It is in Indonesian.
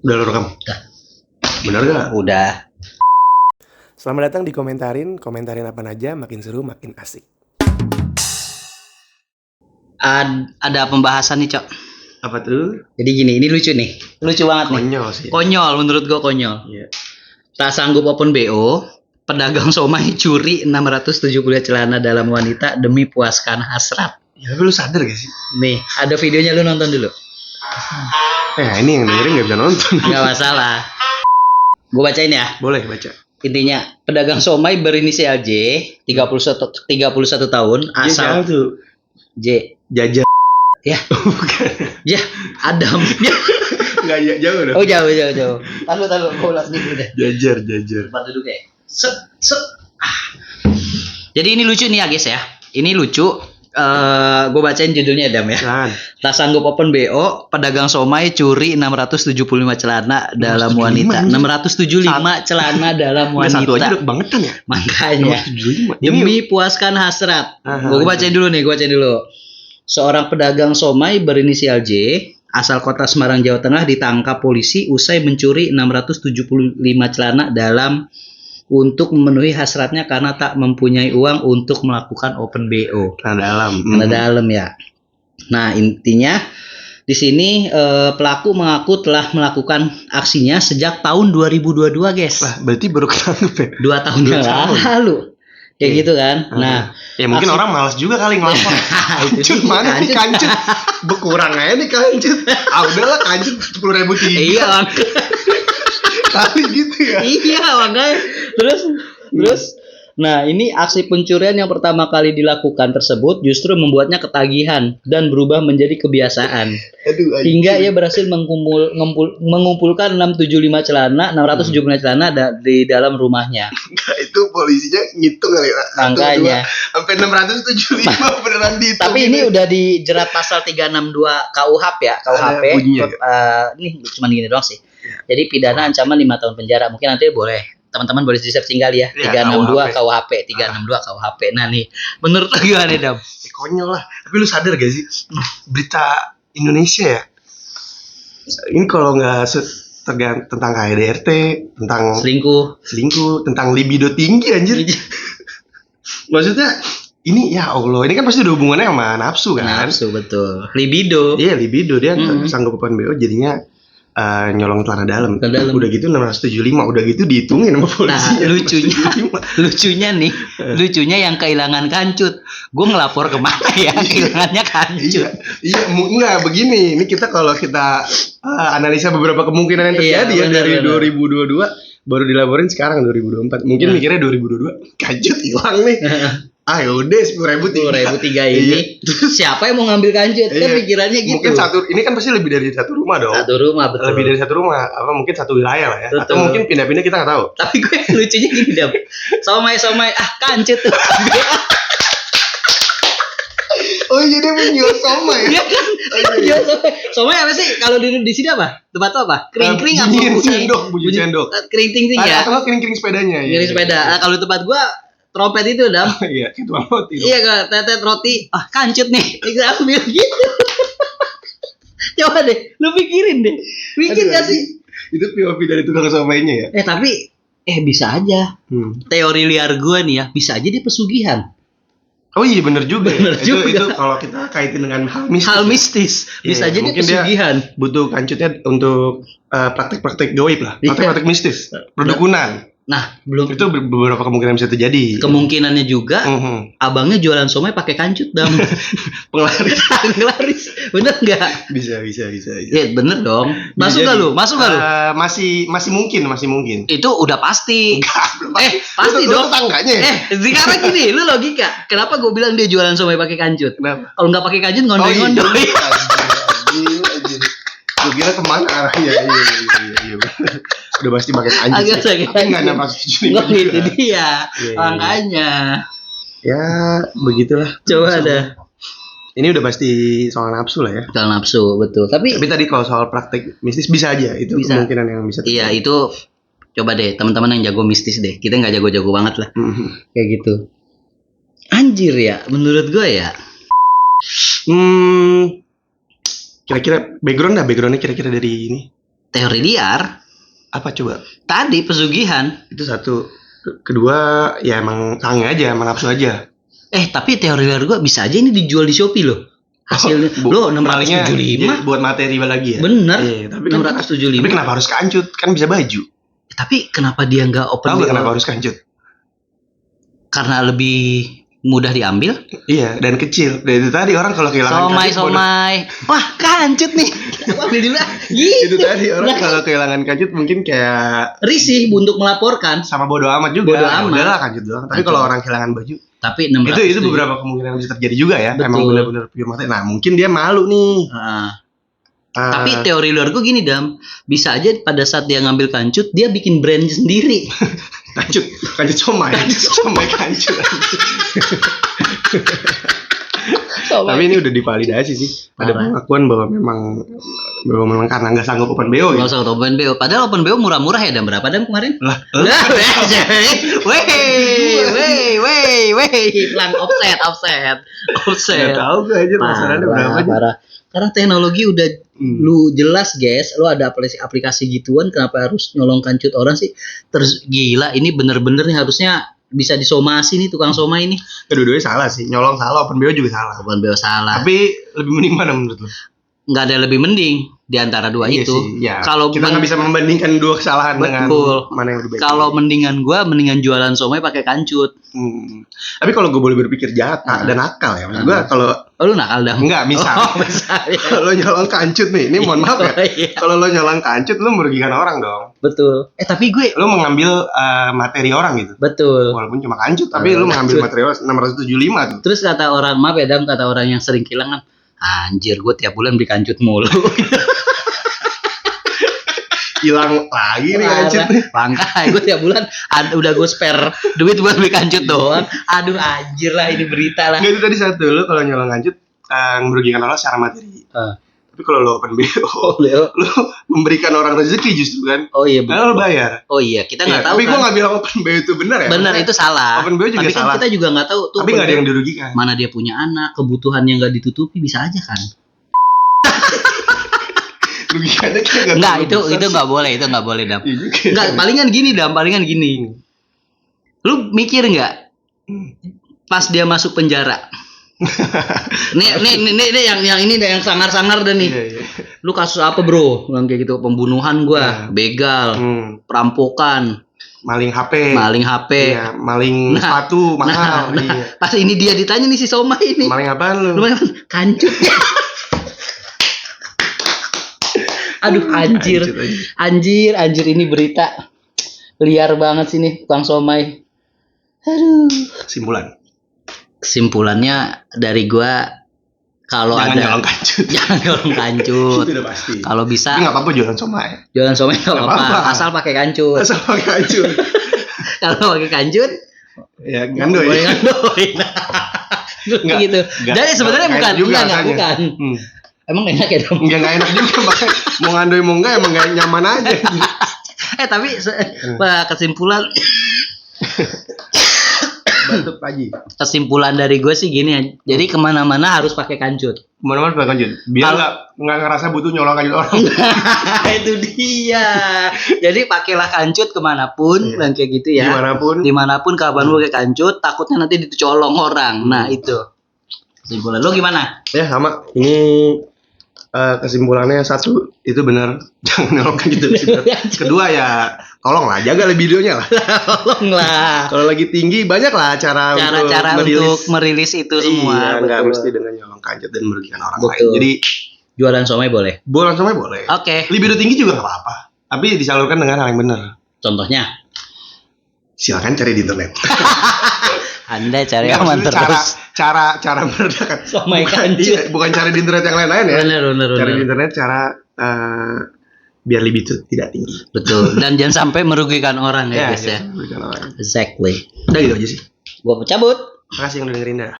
Udah lo rekam? Udah. Bener gak? Udah. Selamat datang di komentarin apa aja, makin seru makin asik. Ada pembahasan nih, Cok. Apa tuh? Jadi gini, ini lucu nih. Lucu banget nih. Konyol sih. Konyol, menurut gua konyol. Iya. Tak sanggup open BO, pedagang somai curi 670 celana dalam wanita demi puaskan hasrat. Ya tapi lu sadar gak sih? Nih, ada videonya, lu nonton dulu. Ini yang dengerin gak bisa nonton. Nggak masalah. Gua bacain ya. Boleh baca. Intinya, pedagang somai berinisial J, 31 tahun, asal tuh. J. Jajar. Ya, Bukan. ya, Adam. Ya. Gak jauh dong. Oh, jauh. Tahu, gua ulas dikit udah. Jajar. Tempat duduk ya. Jadi ini lucu nih ya guys ya. Ini lucu. Gue bacain judulnya Adam ya. Kan. Tak sanggup open BO, pedagang somai curi 675 celana dalam 675 wanita. nih. 675 celana dalam Nggak, satu aja wanita. udah kebangetan ya. Makanya 675. demi puaskan hasrat. Aha. Gue bacain dulu. Seorang pedagang somai berinisial J, asal kota Semarang, Jawa Tengah, ditangkap polisi usai mencuri 675 celana dalam untuk memenuhi hasratnya karena tak mempunyai uang untuk melakukan open BO. Celana dalam. Celana dalam ya. Nah, intinya di sini pelaku mengaku telah melakukan aksinya sejak tahun 2022, guys. Lah, berarti baru ketangkep ya? 2 tahun Dua yang tahun. lalu. Kayak gitu kan. Nah, ya mungkin aksi- orang malas juga kali ngelapor. Itu Kancut sih, mana nih kancut? Berkurang aja nih kancut. Udahlah kancut 10.000 tiga. Iya, Bang. Kali gitu ya. Iya, makanya. Terus nah, ini aksi pencurian yang pertama kali dilakukan tersebut justru membuatnya ketagihan dan berubah menjadi kebiasaan. Aduh, Hingga ia berhasil mengumpulkan 675 celana di dalam rumahnya. itu polisinya ngitung kali. Makanya. Sampai 675 beneran dihitung. Tapi ini udah dijerat pasal 362 KUHP ya, KUHP. Ada bunyinya. Ini cuma gini doang sih. Jadi pidana ancaman 5 tahun penjara. Mungkin nanti boleh teman-teman boleh di-searching kali ya. Iya, 362 KUHP, 362 KUHP. Nah nih, menurut lu gimana nih, Dam? Konyol lah. Tapi lu sadar gak sih berita Indonesia ya? Ini kalau nggak tentang KDRT, tentang Selingkuh. tentang libido tinggi anjir. Maksudnya ini ya Allah, ini kan pasti ada hubungannya sama nafsu kan? Nafsu, betul. Libido. Iya, libido dia Mm-hmm. sanggup open BO jadinya nyolong celana dalam. Celana dalam. Udah gitu 675, udah gitu dihitungin sama polisi. Nah, lucunya yang kehilangan kancut. Gue ngelapor kemana ya? Kehilangannya kancut. Enggak begini. Ini kalau kita analisa beberapa kemungkinan yang terjadi Iya, benar, dari benar. 2022 baru dilaporin sekarang 2024. Mungkin mikirnya 2022 kancut hilang nih. Yaudah 10.000 3 ini. Siapa yang mau ngambil kancut? Kan Iya. pikirannya gitu. Mungkin ini kan pasti lebih dari satu rumah dong. Satu rumah, betul. Lebih dari satu rumah, mungkin satu wilayah lah ya. Betul. Atau mungkin pindah-pindah kita nggak tahu. Tapi gue lucunya gini, Dam. Somai kancut tuh. Oh iya, dia menjual somai ya. Iya kan? Iya, somai apa sih? Kalau di sini apa? Tempat tuh apa? Kering-kering apa? Bunyi sendok. Kering-ting ya. Atau nggak kering-kering sepedanya. Kering sepeda. Nah, kalau tempat gua trompet itu, Dam. Iya, itu roti. Iya, kalau tetet roti, kancut nih. Kita ambil gitu. Coba deh, lu pikirin deh. Mikir gak sih? Itu POV dari tukang somainya ya. Tapi bisa aja. Teori liar gua nih ya, bisa aja dia pesugihan. Oh iya, bener juga. Bener juga. Itu kalau kita kaitin dengan hal mistis. Hal mistis. Bisa aja dia mungkin pesugihan. Butuh kancutnya untuk praktek-praktek gaib lah. Iya. Praktek-praktek mistis. Perdukunan. Nah, belum Itu beberapa kemungkinan bisa terjadi. kemungkinannya juga abangnya jualan somai pakai kancut, Dam. Penglaris. Bener nggak? Bisa. Ya bener dong. Masuk gak lu? Masih mungkin. Itu udah pasti. Pasti Lu dong. tetangganya. Sekarang gini, lu logika. Kenapa gue bilang dia jualan somai pakai kancut? Kenapa? Kalau nggak pakai kancut ngondoi-ngondoi. Anjir. Gue kira kemana arahnya. Iya. Udah pasti pakai kancut. Agak sih. sakit. Tapi nggak nafas cuci Nggak juga. itu dia. Iya. Makanya. Ya begitulah. Coba ada. Ini udah pasti soal nafsu lah ya. Soal nafsu, betul. Tapi Tapi tadi kalau soal praktek mistis bisa aja. Itu Bisa. kemungkinan yang bisa iya, itu coba deh teman-teman yang jago mistis deh. Kita nggak jago-jago banget lah. Kayak gitu. Anjir ya, menurut gue ya. Kira-kira backgroundnya kira-kira dari ini teori liar. Apa coba? Tadi pesugihan. Itu satu. Kedua, ya emang sange aja, emang nafsu aja. Tapi teori liar gue bisa aja ini dijual di Shopee loh. Hasilnya lo malingnya 675. buat materi lagi ya. Bener. Iya, tapi 675. Tapi kenapa harus kancut? Kan bisa baju. Tapi kenapa dia nggak open Tahu BO? nggak kenapa harus kancut? Karena lebih mudah diambil. Iya, dan kecil. Dan itu tadi orang kalau kehilangan Somai. Wah, kancut nih. Ambil dulu. Itu tadi orang kalau kehilangan kancut mungkin kayak risih untuk melaporkan. sama bodo amat juga. Bodo amat. Udahlah kancut doang. Tapi kalau orang kehilangan baju, Tapi 600 itu beberapa kemungkinan bisa terjadi juga ya. Betul. Emang benar-benar pure materi. Nah, mungkin dia malu nih. Tapi teori luar gue gini, Dam. Bisa aja pada saat dia ngambil kancut, dia bikin brand sendiri. kancut somai. Somai kancut. Tapi ini udah divalidasi sih. Ada pengakuan bahwa memang karena nggak sanggup open BO ya. Nggak usah open BO. Padahal open BO murah-murah ya, Dam. Berapa, Dam, kemarin? Lang offset. Nggak tahu gue aja masalahnya berapa aja. Parah. Sekarang teknologi udah lu jelas, guys. Lu ada aplikasi gituan, kenapa harus nyolong kancut orang sih? Terus gila, ini bener-bener nih harusnya bisa disomasi nih tukang somai ini. Kedua-duanya salah sih. Nyolong salah, open BO juga salah. Open BO salah. Tapi lebih mending mana menurut lu? Nggak ada lebih mending di antara dua Iya itu. sih, ya. Kalau kita nggak bisa membandingkan dua kesalahan dengan mana yang lebih baik. Kalau mendingan jualan somai pakai kancut. Tapi kalau gue boleh berpikir jahat dan nakal ya, maksud gue kalau lu nakal dah. Enggak, misal. Kalau nyolong kancut nih, ini mohon maaf ya. Kalau lo nyolong kancut, lo merugikan orang dong. Betul. Tapi gue lo mengambil materi orang gitu. Betul. Walaupun cuma kancut, tapi lo mengambil materi orang 675 tuh. Terus kata orang, maaf ya, Dam, kata orang yang sering kehilangan, anjir, gue tiap bulan beli kancut mulu. Hilang lagi nih kancut nih. Makanya gue tiap bulan udah gue spare duit buat beli kancut doang. Aduh, anjir lah, ini berita lah. Nggak, itu tadi satu, lo kalau nyolong kancut merugikan orang secara materi. Tapi kalau lo open BO, lo memberikan orang rezeki justru kan. Oh iya, karena lo bayar. Oh iya, kita nggak tahu. Tapi kan. gue nggak bilang open BO itu benar ya. Benar, itu salah. Open BO juga tapi salah. Kan kita juga nggak tahu tuh. Tapi nggak ada yang dirugikan. Mana dia punya anak, kebutuhan yang nggak ditutupi bisa aja kan. Rugikannya kayak nggak, itu nggak boleh, Dam. Nggak, palingan gini. Lu mikir nggak pas dia masuk penjara? nih yang ini yang sangar-sangar dan nih. Iya. Lu kasus apa, bro? Bilang kayak gitu, pembunuhan gua, begal, perampokan, maling HP. Iya, maling sepatu mahal. Iya. Pas ini dia ditanya nih si Somai ini. Maling apaan lu? Kancut. Aduh, anjir ini berita liar banget sih nih tukang somai. Aduh. Kesimpulannya dari gua kalau jangan ada nyolong kancut. Jangan nyolong kancut. Itu udah pasti. Kalau bisa nggak apa-apa jualan somai. Jualan somai nggak apa-apa, asal pakai kancut. Kalau pakai kancut ya gandoin. Nggak gitu. Jadi sebenarnya bukan. Emang enak ya, Dam? Enggak enak juga, makanya mau ngandoy mau enggak emang enggak nyaman aja. Tapi kesimpulan batuk pagi. Kesimpulan dari gue sih gini, jadi kemana-mana harus pakai kancut. Kemana-mana pakai kancut, biar nggak ngerasa butuh nyolong kancut orang. Itu dia. Jadi pakailah kancut kemanapun, dan kayak gitu ya. Dimanapun kapan lu pakai kancut, takutnya nanti dicolong orang. Nah itu kesimpulan. Lo gimana? Ya sama. Ini kesimpulannya satu, itu benar, jangan nyolong kancut. Kedua ya tolonglah jagalah videonya lah. Tolonglah. Kalau lagi tinggi banyak lah cara untuk merilis itu semua. Iya, nggak mesti dengan nyolong kancut dan merugikan orang lain. Jadi jualan somai boleh. Oke. Libido tinggi juga nggak apa-apa, tapi disalurkan dengan hal yang benar. Contohnya? Silakan cari di internet. Anda cari aman terus. Cara meredakan somai kancut. Bukan cari di internet yang lain-lain ya. Benar. Cari di internet cara biar libido tidak tinggi. Betul. Dan jangan sampai merugikan orang ya, guys ya. Merugikan orang. Exactly. Udah gitu aja sih. Gua cabut. Makasih yang udah dengerin dah.